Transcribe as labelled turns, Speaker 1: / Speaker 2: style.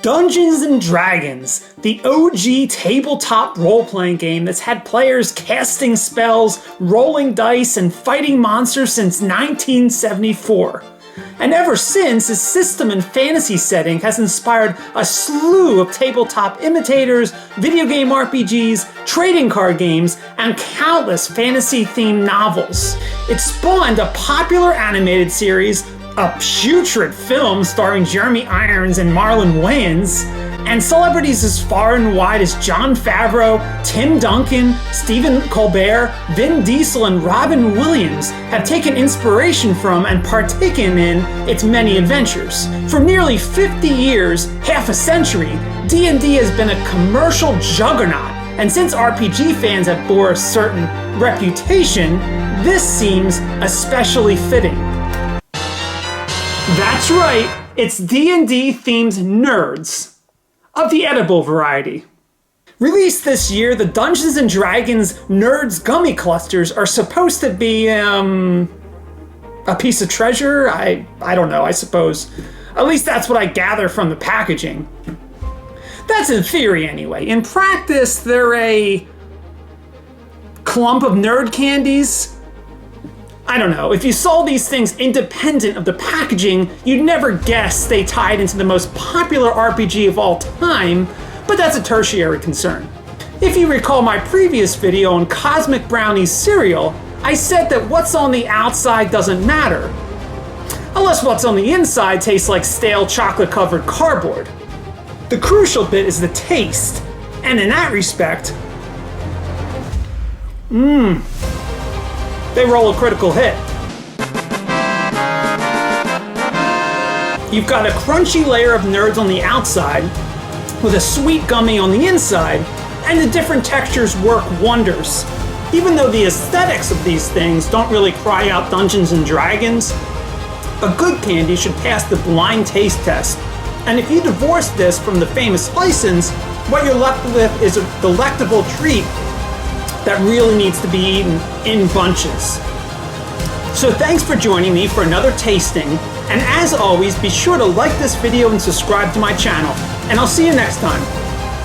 Speaker 1: Dungeons and Dragons, the OG tabletop role-playing game that's had players casting spells, rolling dice, and fighting monsters since 1974. And ever since, its system and fantasy setting has inspired a slew of tabletop imitators, video game RPGs, trading card games, and countless fantasy-themed novels. It spawned a popular animated series, a putrid film starring Jeremy Irons and Marlon Wayans, and celebrities as far and wide as Jon Favreau, Tim Duncan, Stephen Colbert, Vin Diesel, and Robin Williams have taken inspiration from and partaken in its many adventures. For nearly 50 years, half a century, D&D has been a commercial juggernaut, and since RPG fans have bore a certain reputation, this seems especially fitting. That's right, it's D&D-themed Nerds, of the edible variety. Released this year, the Dungeons and Dragons Nerds Gummy Clusters are supposed to be, a piece of treasure? I don't know, I suppose. At least that's what I gather from the packaging. That's in theory anyway. In practice, they're a clump of nerd candies. I don't know, if you saw these things independent of the packaging, you'd never guess they tied into the most popular RPG of all time, but that's a tertiary concern. If you recall my previous video on Cosmic Brownie's cereal, I said that what's on the outside doesn't matter, unless what's on the inside tastes like stale chocolate-covered cardboard. The crucial bit is the taste, and in that respect, they roll a critical hit. You've got a crunchy layer of nerds on the outside, with a sweet gummy on the inside, and the different textures work wonders. Even though the aesthetics of these things don't really cry out Dungeons and Dragons, a good candy should pass the blind taste test. And if you divorce this from the famous license, what you're left with is a delectable treat that really needs to be eaten in bunches. So thanks for joining me for another tasting, and as always, be sure to like this video and subscribe to my channel, and I'll see you next time.